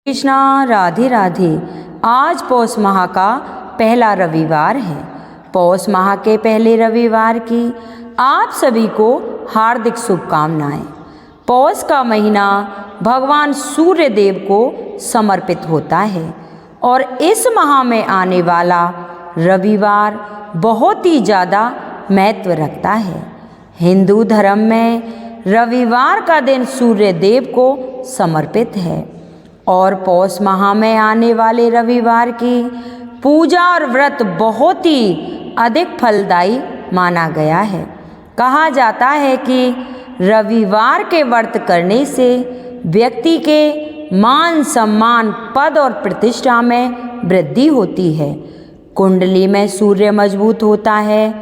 कृष्णा, राधे राधे। आज पौष माह का पहला रविवार है। पौष माह के पहले रविवार की आप सभी को हार्दिक शुभकामनाएं। पौष का महीना भगवान सूर्य देव को समर्पित होता है और इस माह में आने वाला रविवार बहुत ही ज़्यादा महत्व रखता है। हिंदू धर्म में रविवार का दिन सूर्य देव को समर्पित है और पौष माह में आने वाले रविवार की पूजा और व्रत बहुत ही अधिक फलदायी माना गया है। कहा जाता है कि रविवार के व्रत करने से व्यक्ति के मान सम्मान, पद और प्रतिष्ठा में वृद्धि होती है। कुंडली में सूर्य मजबूत होता है,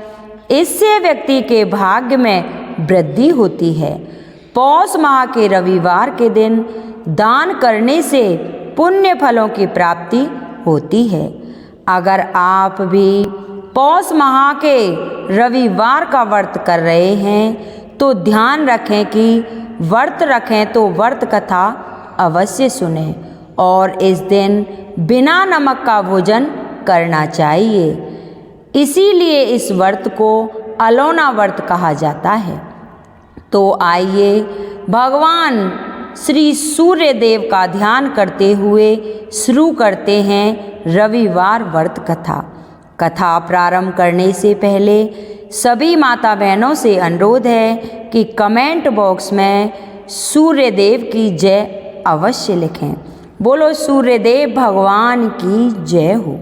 इससे व्यक्ति के भाग्य में वृद्धि होती है। पौष माह के रविवार के दिन दान करने से पुण्य फलों की प्राप्ति होती है। अगर आप भी पौष माह के रविवार का व्रत कर रहे हैं तो ध्यान रखें कि व्रत रखें तो व्रत कथा अवश्य सुनें और इस दिन बिना नमक का भोजन करना चाहिए। इसीलिए इस व्रत को अलौना व्रत कहा जाता है। तो आइए भगवान श्री सूर्य देव का ध्यान करते हुए शुरू करते हैं रविवार व्रत कथा। कथा प्रारंभ करने से पहले सभी माता बहनों से अनुरोध है कि कमेंट बॉक्स में सूर्य देव की जय अवश्य लिखें। बोलो सूर्य देव भगवान की जय हो।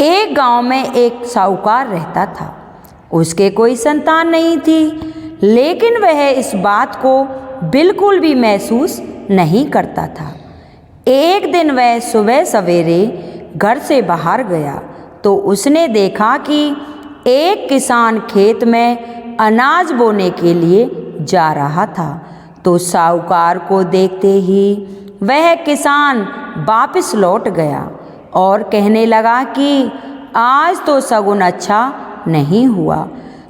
एक गांव में एक साहूकार रहता था। उसके कोई संतान नहीं थी, लेकिन वह इस बात को बिल्कुल भी महसूस नहीं करता था। एक दिन वह सुबह सवेरे घर से बाहर गया तो उसने देखा कि एक किसान खेत में अनाज बोने के लिए जा रहा था। तो साहूकार को देखते ही वह किसान वापस लौट गया और कहने लगा कि आज तो शगुन अच्छा नहीं हुआ।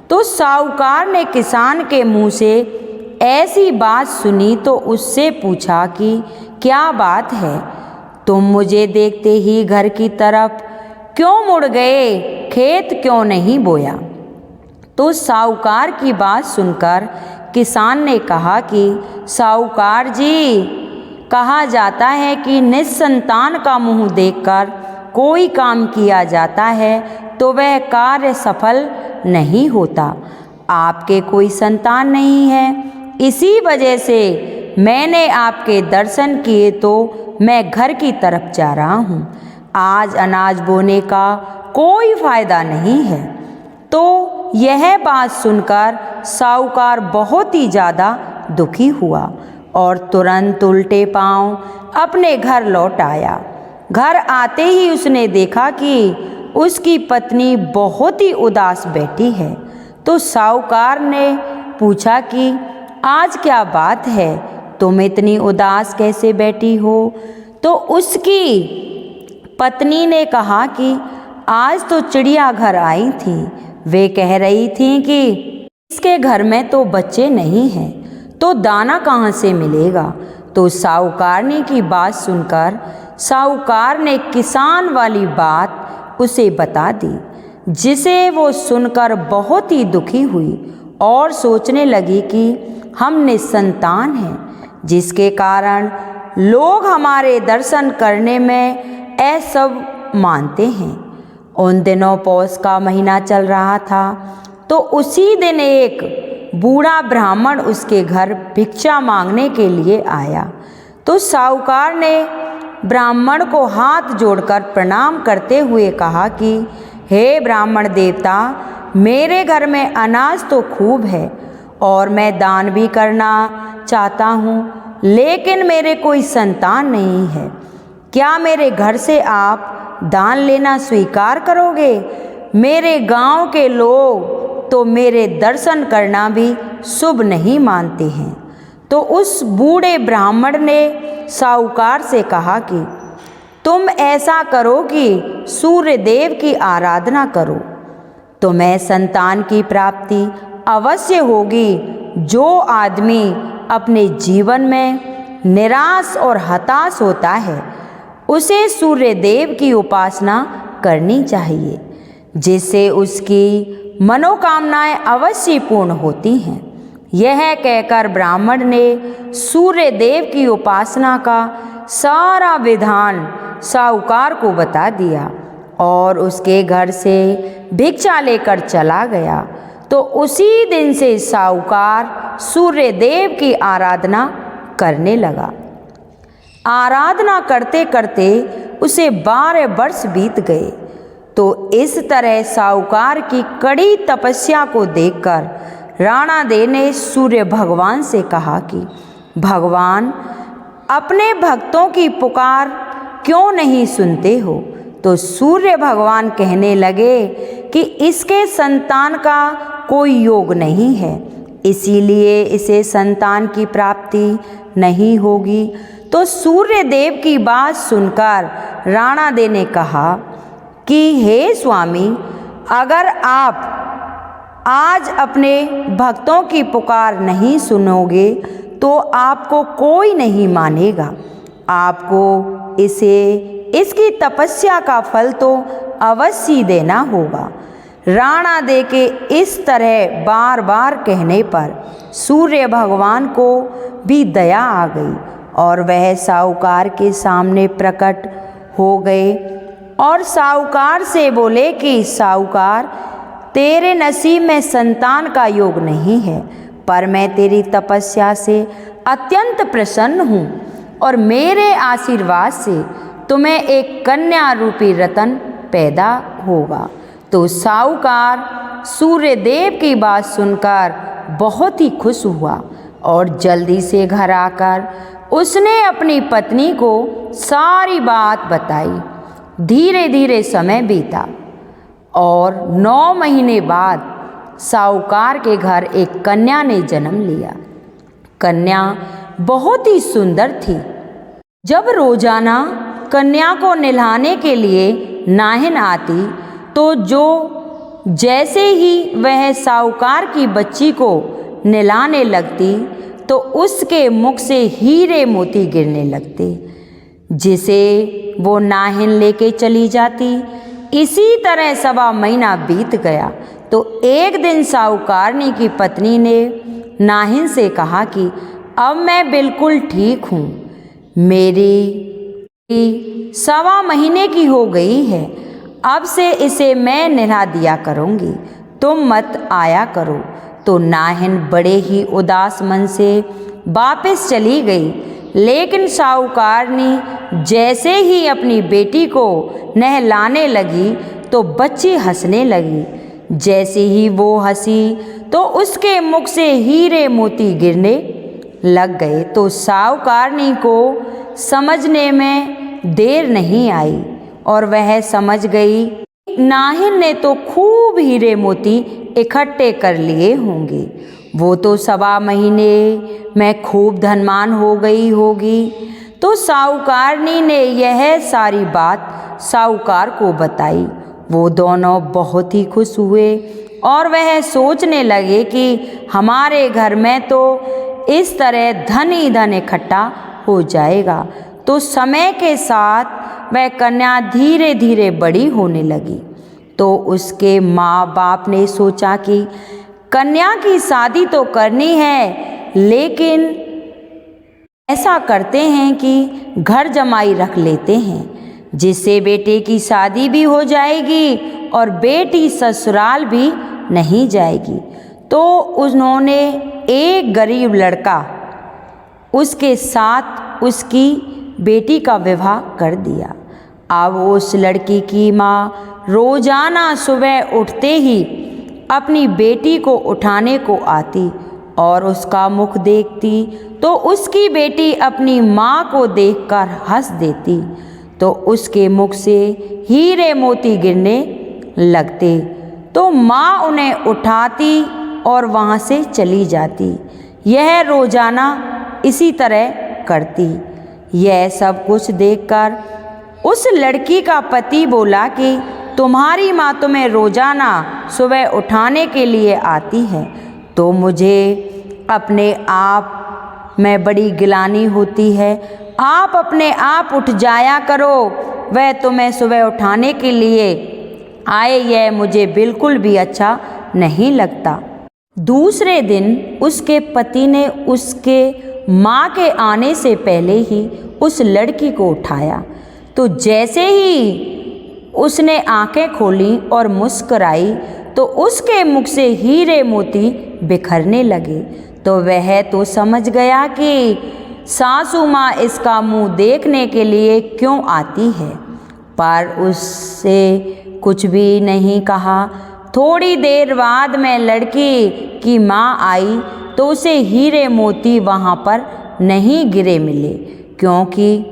तो साहूकार ने किसान के मुंह से ऐसी बात सुनी तो उससे पूछा कि क्या बात है, तुम मुझे देखते ही घर की तरफ क्यों मुड़ गए, खेत क्यों नहीं बोया? तो साहूकार की बात सुनकर किसान ने कहा कि साहूकार जी, कहा जाता है कि निस्संतान का मुंह देखकर कोई काम किया जाता है तो वह कार्य सफल नहीं होता। आपके कोई संतान नहीं है, इसी वजह से मैंने आपके दर्शन किए तो मैं घर की तरफ जा रहा हूँ। आज अनाज बोने का कोई फायदा नहीं है। तो यह बात सुनकर साहूकार बहुत ही ज़्यादा दुखी हुआ और तुरंत उल्टे पांव अपने घर लौट आया। घर आते ही उसने देखा कि उसकी पत्नी बहुत ही उदास बैठी है। तो साहूकार ने पूछा कि आज क्या बात है, तुम इतनी उदास कैसे बैठी हो? तो उसकी पत्नी ने कहा कि आज तो चिड़िया घर आई थी, वे कह रही थी कि इसके घर में तो बच्चे नहीं हैं, तो दाना कहाँ से मिलेगा? तो साहूकारनी की बात सुनकर साहूकार ने किसान वाली बात उसे बता दी, जिसे वो सुनकर बहुत ही दुखी हुई और सोचने लगी कि हम निसंतान हैं, जिसके कारण लोग हमारे दर्शन करने में असब मानते हैं। उन दिनों पौष का महीना चल रहा था। तो उसी दिन एक बूढ़ा ब्राह्मण उसके घर भिक्षा मांगने के लिए आया। तो साहूकार ने ब्राह्मण को हाथ जोड़कर प्रणाम करते हुए कहा कि हे ब्राह्मण देवता, मेरे घर में अनाज तो खूब है और मैं दान भी करना चाहता हूँ, लेकिन मेरे कोई संतान नहीं है। क्या मेरे घर से आप दान लेना स्वीकार करोगे? मेरे गांव के लोग तो मेरे दर्शन करना भी शुभ नहीं मानते हैं। तो उस बूढ़े ब्राह्मण ने साहूकार से कहा कि तुम ऐसा करो कि सूर्य देव की आराधना करो, तुम्हें संतान की प्राप्ति अवश्य होगी। जो आदमी अपने जीवन में निराश और हताश होता है उसे सूर्य देव की उपासना करनी चाहिए, जिससे उसकी मनोकामनाएं अवश्य पूर्ण होती हैं। यह कहकर ब्राह्मण ने सूर्य देव की उपासना का सारा विधान साहूकार को बता दिया और उसके घर से भिक्षा लेकर चला गया। तो उसी दिन से साहूकार सूर्य देव की आराधना करने लगा। आराधना करते करते उसे 12 वर्ष बीत गए। तो इस तरह साहूकार की कड़ी तपस्या को देखकर राणा देव ने सूर्य भगवान से कहा कि भगवान, अपने भक्तों की पुकार क्यों नहीं सुनते हो? तो सूर्य भगवान कहने लगे कि इसके संतान का कोई योग नहीं है, इसीलिए इसे संतान की प्राप्ति नहीं होगी। तो सूर्य देव की बात सुनकर राणा देव ने कहा कि हे स्वामी, अगर आप आज अपने भक्तों की पुकार नहीं सुनोगे तो आपको कोई नहीं मानेगा। आपको इसकी तपस्या का फल तो अवश्य देना होगा। राणा देव के इस तरह बार बार कहने पर सूर्य भगवान को भी दया आ गई और वह साहूकार के सामने प्रकट हो गए और साहूकार से बोले कि साहूकार, तेरे नसीब में संतान का योग नहीं है, पर मैं तेरी तपस्या से अत्यंत प्रसन्न हूँ और मेरे आशीर्वाद से तुम्हें एक कन्या रूपी रतन पैदा होगा। तो साहूकार सूर्य देव की बात सुनकर बहुत ही खुश हुआ और जल्दी से घर आकर उसने अपनी पत्नी को सारी बात बताई। धीरे धीरे समय बीता और 9 महीने बाद साहूकार के घर एक कन्या ने जन्म लिया। कन्या बहुत ही सुंदर थी। जब रोजाना कन्या को नहलाने के लिए नाहिन आती तो जैसे ही वह साहूकार की बच्ची को नहलाने लगती तो उसके मुख से हीरे मोती गिरने लगते, जिसे वो नाहिन लेके चली जाती। इसी तरह 1.25 महीना बीत गया। तो एक दिन साहूकारनी की पत्नी ने नाहिन से कहा कि अब मैं बिल्कुल ठीक हूँ, मेरी 1.25 महीने की हो गई है, अब से इसे मैं नहला दिया करूँगी, तुम मत आया करो। तो नाहिन बड़े ही उदास मन से वापस चली गई। लेकिन साहूकारनी जैसे ही अपनी बेटी को नहलाने लगी तो बच्ची हंसने लगी। जैसे ही वो हंसी तो उसके मुख से हीरे मोती गिरने लग गए। तो साहूकारनी को समझने में देर नहीं आई और वह समझ गई नाहिन ने तो खूब हीरे मोती इकट्ठे कर लिए होंगे, वो तो 1.25 महीने में खूब धनवान हो गई होगी। तो साहूकारनी ने यह सारी बात साहूकार को बताई। वो दोनों बहुत ही खुश हुए और वह सोचने लगे कि हमारे घर में तो इस तरह धन ही धन इकट्ठा हो जाएगा। तो समय के साथ वह कन्या धीरे धीरे बड़ी होने लगी। तो उसके माँ बाप ने सोचा कि कन्या की शादी तो करनी है, लेकिन ऐसा करते हैं कि घर जमाई रख लेते हैं, जिससे बेटे की शादी भी हो जाएगी और बेटी ससुराल भी नहीं जाएगी। तो उन्होंने एक गरीब लड़का उसके साथ उसकी बेटी का विवाह कर दिया। अब उस लड़की की माँ रोजाना सुबह उठते ही अपनी बेटी को उठाने को आती और उसका मुख देखती तो उसकी बेटी अपनी माँ को देखकर हंस देती, तो उसके मुख से हीरे मोती गिरने लगते। तो माँ उन्हें उठाती और वहाँ से चली जाती। यह रोजाना इसी तरह करती। यह सब कुछ देखकर उस लड़की का पति बोला कि तुम्हारी माँ तुम्हें रोजाना सुबह उठाने के लिए आती है, तो मुझे अपने आप मैं बड़ी गिलानी होती है। आप अपने आप उठ जाया करो। वह तुम्हें सुबह उठाने के लिए आए, यह मुझे बिल्कुल भी अच्छा नहीं लगता। दूसरे दिन उसके पति ने उसके माँ के आने से पहले ही उस लड़की को उठाया, तो जैसे ही उसने आंखें खोली और मुस्कुराई तो उसके मुख से हीरे मोती बिखरने लगे। तो वह तो समझ गया कि सासू माँ इसका मुंह देखने के लिए क्यों आती है, पर उससे कुछ भी नहीं कहा। थोड़ी देर बाद में लड़की की माँ आई तो उसे हीरे मोती वहाँ पर नहीं गिरे मिले, क्योंकि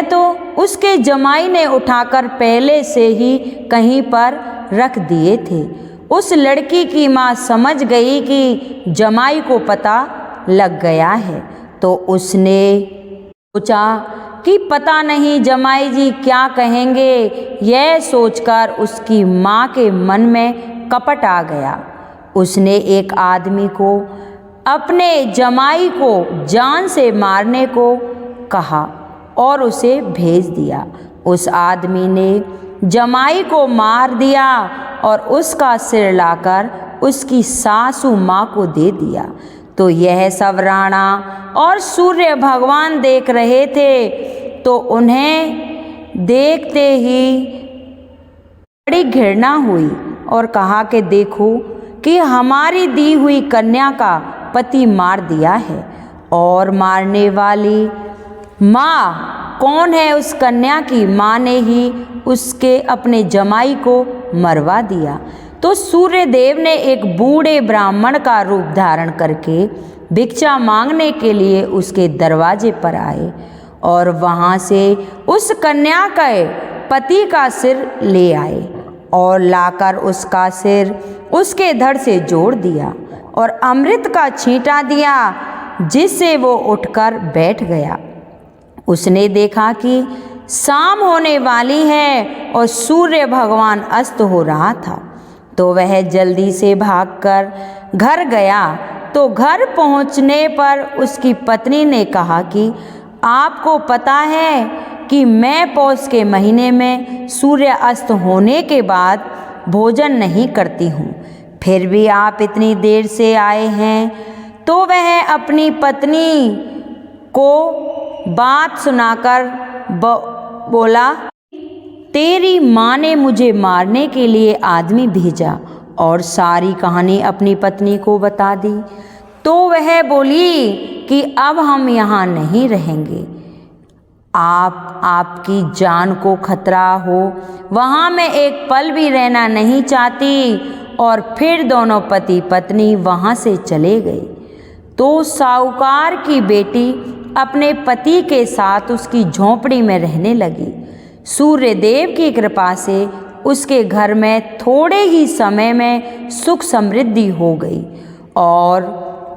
तो उसके जमाई ने उठाकर पहले से ही कहीं पर रख दिए थे। उस लड़की की माँ समझ गई कि जमाई को पता लग गया है, तो उसने सोचा कि पता नहीं जमाई जी क्या कहेंगे। यह सोचकर उसकी माँ के मन में कपट आ गया। उसने एक आदमी को अपने जमाई को जान से मारने को कहा और उसे भेज दिया। उस आदमी ने जमाई को मार दिया और उसका सिर लाकर उसकी सासू माँ को दे दिया। तो यह सब राणा और सूर्य भगवान देख रहे थे, तो उन्हें देखते ही बड़ी घृणा हुई और कहा कि देखो कि हमारी दी हुई कन्या का पति मार दिया है, और मारने वाली माँ कौन है? उस कन्या की माँ ने ही उसके अपने जमाई को मरवा दिया। तो सूर्यदेव ने एक बूढ़े ब्राह्मण का रूप धारण करके भिक्षा मांगने के लिए उसके दरवाजे पर आए और वहाँ से उस कन्या के पति का सिर ले आए और लाकर उसका सिर उसके धड़ से जोड़ दिया और अमृत का छींटा दिया, जिससे वो उठकर बैठ गया। उसने देखा कि शाम होने वाली है और सूर्य भगवान अस्त हो रहा था, तो वह जल्दी से भागकर घर गया। तो घर पहुंचने पर उसकी पत्नी ने कहा कि आपको पता है कि मैं पौष के महीने में सूर्य अस्त होने के बाद भोजन नहीं करती हूँ, फिर भी आप इतनी देर से आए हैं। तो वह अपनी पत्नी को बात सुनाकर बोला, तेरी माँ ने मुझे मारने के लिए आदमी भेजा, और सारी कहानी अपनी पत्नी को बता दी। तो वह बोली कि अब हम यहाँ नहीं रहेंगे, आपकी जान को खतरा हो, वहाँ मैं एक पल भी रहना नहीं चाहती। और फिर दोनों पति पत्नी वहाँ से चले गए। तो साहूकार की बेटी अपने पति के साथ उसकी झोंपड़ी में रहने लगी। सूर्यदेव की कृपा से उसके घर में थोड़े ही समय में सुख समृद्धि हो गई और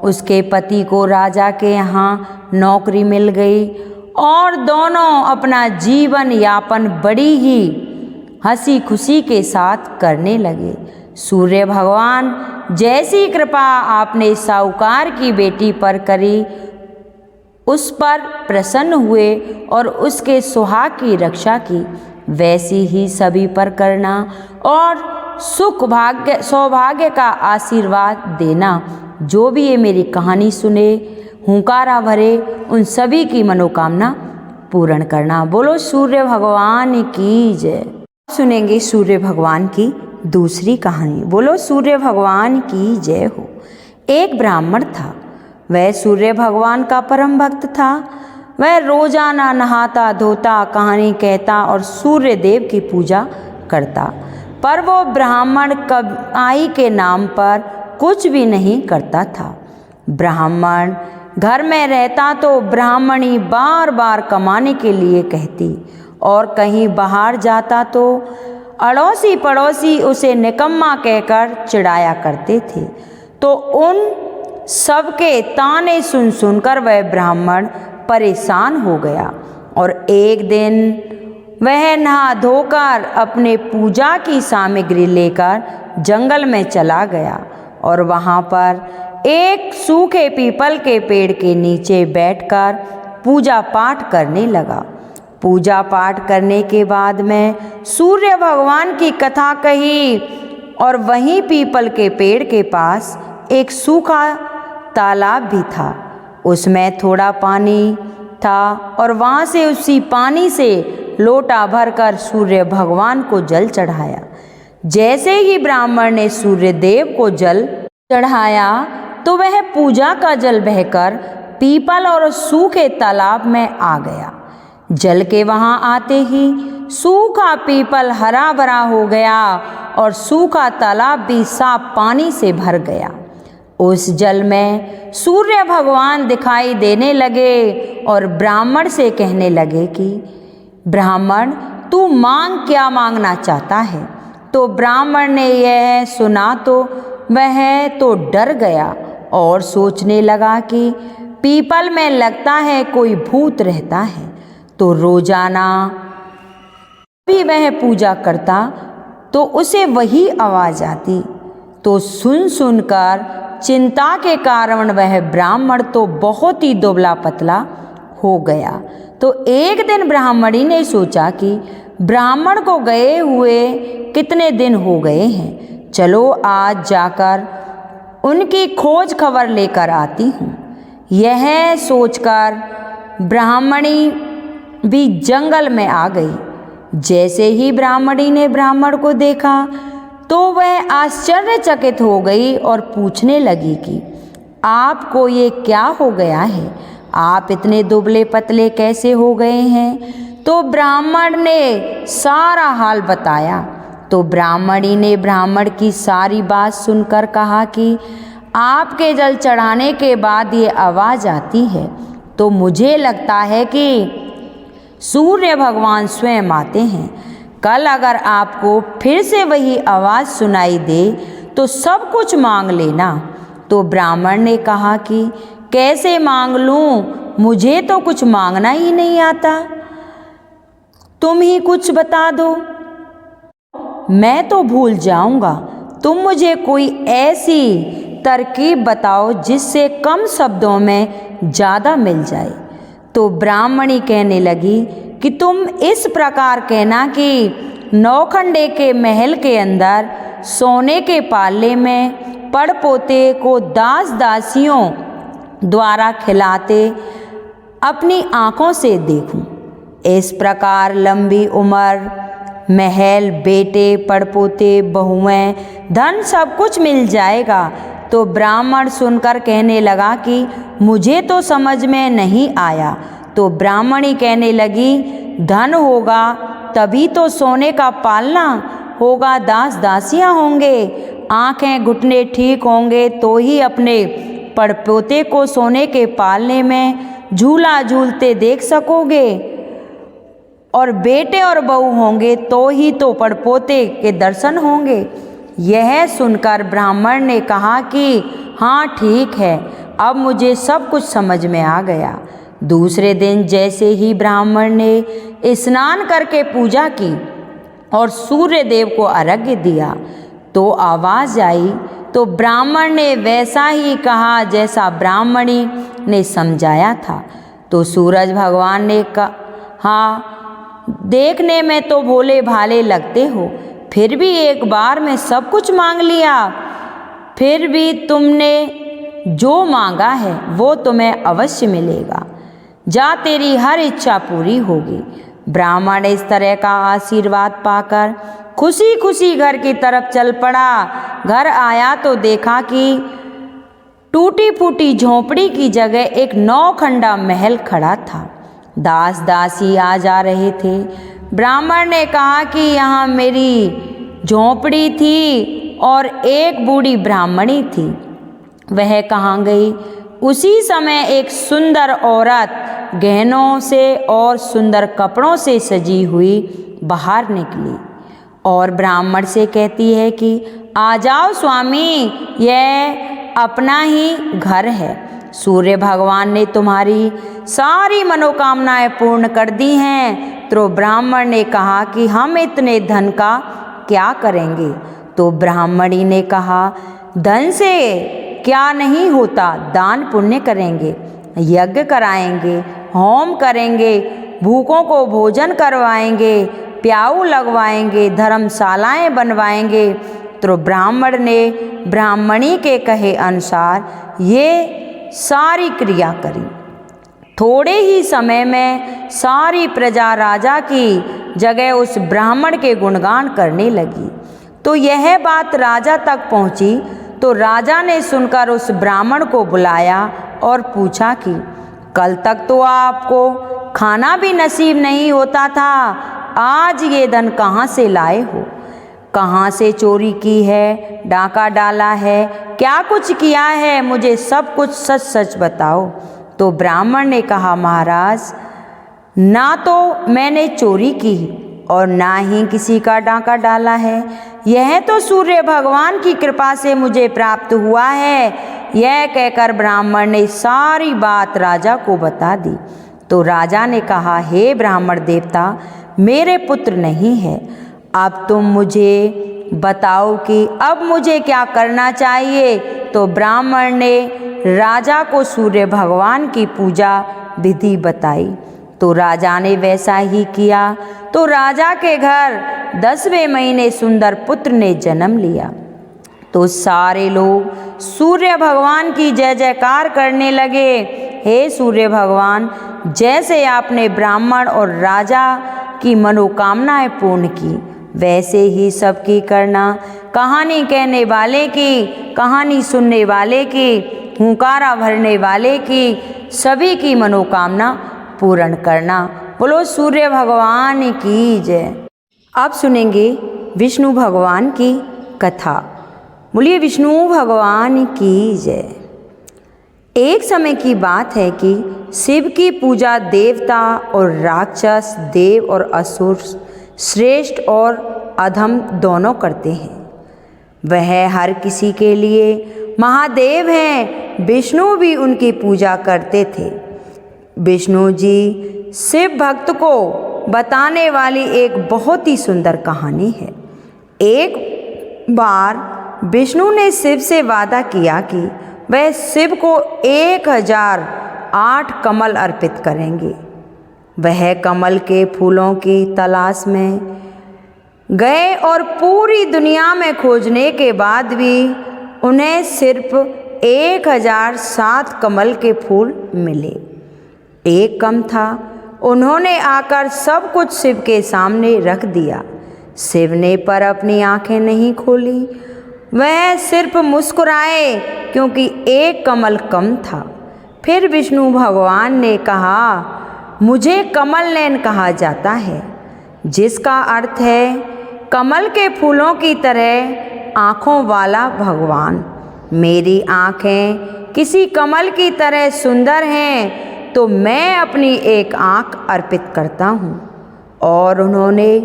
उसके पति को राजा के यहाँ नौकरी मिल गई और दोनों अपना जीवन यापन बड़ी ही हंसी खुशी के साथ करने लगे। सूर्य भगवान जैसी कृपा आपने साहूकार की बेटी पर करी, उस पर प्रसन्न हुए और उसके सुहाग की रक्षा की, वैसी ही सभी पर करना और सुख भाग्य सौभाग्य का आशीर्वाद देना। जो भी ये मेरी कहानी सुने, हुंकारा भरे, उन सभी की मनोकामना पूर्ण करना। बोलो सूर्य भगवान की जय। सुनेंगे सूर्य भगवान की दूसरी कहानी। बोलो सूर्य भगवान की जय हो। एक ब्राह्मण था, वह सूर्य भगवान का परम भक्त था। वह रोजाना नहाता धोता, कहानी कहता और सूर्य देव की पूजा करता, पर वो ब्राह्मण कमाई के नाम पर कुछ भी नहीं करता था। ब्राह्मण घर में रहता तो ब्राह्मणी बार बार कमाने के लिए कहती, और कहीं बाहर जाता तो अड़ोसी पड़ोसी उसे निकम्मा कहकर चिढ़ाया करते थे। तो उन सबके ताने सुन सुनकर वह ब्राह्मण परेशान हो गया और एक दिन वह नहा धोकर अपने पूजा की सामग्री लेकर जंगल में चला गया और वहाँ पर एक सूखे पीपल के पेड़ के नीचे बैठकर पूजा पाठ करने लगा। पूजा पाठ करने के बाद में सूर्य भगवान की कथा कही और वहीं पीपल के पेड़ के पास एक सूखा तालाब भी था। उसमें थोड़ा पानी था और वहाँ से उसी पानी से लोटा भरकर सूर्य भगवान को जल चढ़ाया। जैसे ही ब्राह्मण ने सूर्य देव को जल चढ़ाया तो वह पूजा का जल बहकर पीपल और सूखे तालाब में आ गया। जल के वहाँ आते ही सूखा पीपल हरा भरा हो गया और सूखा तालाब भी साफ पानी से भर गया। उस जल में सूर्य भगवान दिखाई देने लगे और ब्राह्मण से कहने लगे कि ब्राह्मण, तू मांग क्या मांगना चाहता है। तो ब्राह्मण ने यह सुना तो वह तो डर गया और सोचने लगा कि पीपल में लगता है कोई भूत रहता है। तो रोजाना भी वह पूजा करता तो उसे वही आवाज़ आती। तो सुन सुनकर चिंता के कारण वह ब्राह्मण तो बहुत ही दुबला पतला हो गया। तो एक दिन ब्राह्मणी ने सोचा कि ब्राह्मण को गए हुए कितने दिन हो गए हैं, चलो आज जाकर उनकी खोज खबर लेकर आती हूँ। यह सोचकर ब्राह्मणी भी जंगल में आ गई। जैसे ही ब्राह्मणी ने ब्राह्मण को देखा तो वह आश्चर्यचकित हो गई और पूछने लगी कि आपको ये क्या हो गया है, आप इतने दुबले पतले कैसे हो गए हैं। तो ब्राह्मण ने सारा हाल बताया। तो ब्राह्मणी ने ब्राह्मण की सारी बात सुनकर कहा कि आपके जल चढ़ाने के बाद ये आवाज़ आती है तो मुझे लगता है कि सूर्य भगवान स्वयं आते हैं। कल अगर आपको फिर से वही आवाज़ सुनाई दे तो सब कुछ मांग लेना। तो ब्राह्मण ने कहा कि कैसे मांग लूँ, मुझे तो कुछ मांगना ही नहीं आता, तुम ही कुछ बता दो, मैं तो भूल जाऊंगा। तुम मुझे कोई ऐसी तरकीब बताओ जिससे कम शब्दों में ज़्यादा मिल जाए। तो ब्राह्मणी कहने लगी कि तुम इस प्रकार कहना कि नौखंडे के महल के अंदर सोने के पाले में पड़पोते को दास दासियों द्वारा खिलाते अपनी आँखों से देखूं। इस प्रकार लंबी उम्र, महल, बेटे, पड़पोते, बहुएं, धन सब कुछ मिल जाएगा। तो ब्राह्मण सुनकर कहने लगा कि मुझे तो समझ में नहीं आया। तो ब्राह्मणी कहने लगी धन होगा तभी तो सोने का पालना होगा, दास दासियां होंगे, आंखें घुटने ठीक होंगे तो ही अपने पड़पोते को सोने के पालने में झूला झूलते देख सकोगे, और बेटे और बहू होंगे तो ही तो पड़पोते के दर्शन होंगे। यह सुनकर ब्राह्मण ने कहा कि हाँ ठीक है, अब मुझे सब कुछ समझ में आ गया। दूसरे दिन जैसे ही ब्राह्मण ने स्नान करके पूजा की और सूर्य देव को अर्घ्य दिया तो आवाज़ आई। तो ब्राह्मण ने वैसा ही कहा जैसा ब्राह्मणी ने समझाया था। तो सूरज भगवान ने कहा, देखने में तो भोले भाले लगते हो, फिर भी एक बार में सब कुछ मांग लिया। फिर भी तुमने जो मांगा है वो तुम्हें अवश्य मिलेगा, जा तेरी हर इच्छा पूरी होगी। ब्राह्मण इस तरह का आशीर्वाद पाकर खुशी खुशी घर की तरफ चल पड़ा। घर आया तो देखा कि टूटी फूटी झोंपड़ी की जगह एक नौखंडा महल खड़ा था। दास दासी आ जा रहे थे। ब्राह्मण ने कहा कि यहाँ मेरी झोंपड़ी थी और एक बूढ़ी ब्राह्मणी थी, वह कहाँ गई। उसी समय एक सुंदर औरत गहनों से और सुंदर कपड़ों से सजी हुई बाहर निकली और ब्राह्मण से कहती है कि आ जाओ स्वामी, यह अपना ही घर है। सूर्य भगवान ने तुम्हारी सारी मनोकामनाएं पूर्ण कर दी हैं। तो ब्राह्मण ने कहा कि हम इतने धन का क्या करेंगे। तो ब्राह्मणी ने कहा, धन से क्या नहीं होता, दान पुण्य करेंगे, यज्ञ कराएंगे, होम करेंगे, भूखों को भोजन करवाएंगे, प्याऊ लगवाएंगे, धर्मशालाएं बनवाएंगे। तो ब्राह्मण ने ब्राह्मणी के कहे अनुसार ये सारी क्रिया करी। थोड़े ही समय में सारी प्रजा राजा की जगह उस ब्राह्मण के गुणगान करने लगी। तो यह बात राजा तक पहुंची। तो राजा ने सुनकर उस ब्राह्मण को बुलाया और पूछा कि कल तक तो आपको खाना भी नसीब नहीं होता था, आज ये धन कहाँ से लाए हो? कहाँ से चोरी की है, डाका डाला है, क्या कुछ किया है? मुझे सब कुछ सच सच बताओ। तो ब्राह्मण ने कहा, महाराज, ना तो मैंने चोरी की और ना ही किसी का डाका डाला है। यह तो सूर्य भगवान की कृपा से मुझे प्राप्त हुआ है। यह कहकर ब्राह्मण ने सारी बात राजा को बता दी। तो राजा ने कहा, हे ब्राह्मण देवता, मेरे पुत्र नहीं है। अब तुम मुझे बताओ कि अब मुझे क्या करना चाहिए। तो ब्राह्मण ने राजा को सूर्य भगवान की पूजा विधि बताई। तो राजा ने वैसा ही किया। तो राजा के घर 10वें महीने सुंदर पुत्र ने जन्म लिया। तो सारे लोग सूर्य भगवान की जय जयकार करने लगे। हे सूर्य भगवान, जैसे आपने ब्राह्मण और राजा की मनोकामनाएं पूर्ण की, वैसे ही सबकी करना। कहानी कहने वाले की, कहानी सुनने वाले की, हुंकारा भरने वाले की, सभी की मनोकामना पूर्ण करना। बोलो सूर्य भगवान की जय। अब सुनेंगे विष्णु भगवान की कथा। बोलिए विष्णु भगवान की जय। एक समय की बात है कि शिव की पूजा देवता और राक्षस, देव और असुर, श्रेष्ठ और अधम दोनों करते हैं। वह हर किसी के लिए महादेव हैं। विष्णु भी उनकी पूजा करते थे। विष्णु जी शिव भक्त को बताने वाली एक बहुत ही सुंदर कहानी है। एक बार विष्णु ने शिव से वादा किया कि वह शिव को 1008 कमल अर्पित करेंगे। वह कमल के फूलों की तलाश में गए और पूरी दुनिया में खोजने के बाद भी उन्हें सिर्फ 1007 कमल के फूल मिले। एक कम था। उन्होंने आकर सब कुछ शिव के सामने रख दिया। शिव ने पर अपनी आंखें नहीं खोली। वह सिर्फ मुस्कुराए क्योंकि एक कमल कम था। फिर विष्णु भगवान ने कहा, मुझे कमल नयन कहा जाता है, जिसका अर्थ है कमल के फूलों की तरह आँखों वाला भगवान। मेरी आँखें किसी कमल की तरह सुंदर हैं, तो मैं अपनी एक आँख अर्पित करता हूँ। और उन्होंने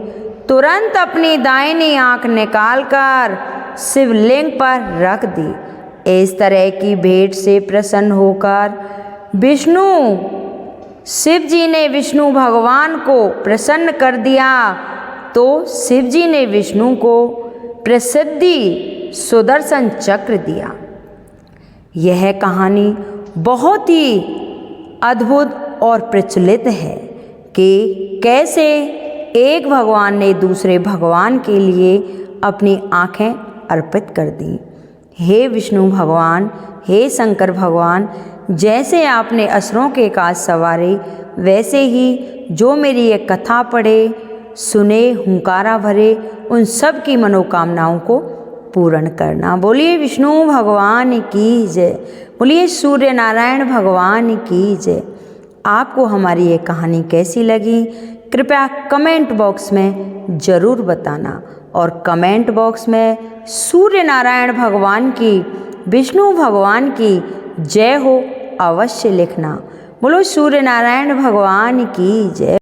तुरंत अपनी दाहिनी आँख निकालकर शिवलिंग पर रख दी। इस तरह की भेंट से प्रसन्न होकर शिव जी ने विष्णु भगवान को प्रसन्न कर दिया। तो शिव जी ने विष्णु को प्रसिद्धि सुदर्शन चक्र दिया। यह कहानी बहुत ही अद्भुत और प्रचलित है कि कैसे एक भगवान ने दूसरे भगवान के लिए अपनी आँखें अर्पित कर दी। हे विष्णु भगवान, हे शंकर भगवान, जैसे आपने असुरों के काज सवारे, वैसे ही जो मेरी ये कथा पढ़े, सुने, हुंकारा भरे, उन सब की मनोकामनाओं को पूर्ण करना। बोलिए विष्णु भगवान की जय। बोलिए सूर्य नारायण भगवान की जय। आपको हमारी ये कहानी कैसी लगी, कृपया कमेंट बॉक्स में ज़रूर बताना। और कमेंट बॉक्स में सूर्य नारायण भगवान की, विष्णु भगवान की जय हो अवश्य लिखना। बोलो सूर्य नारायण भगवान की जय।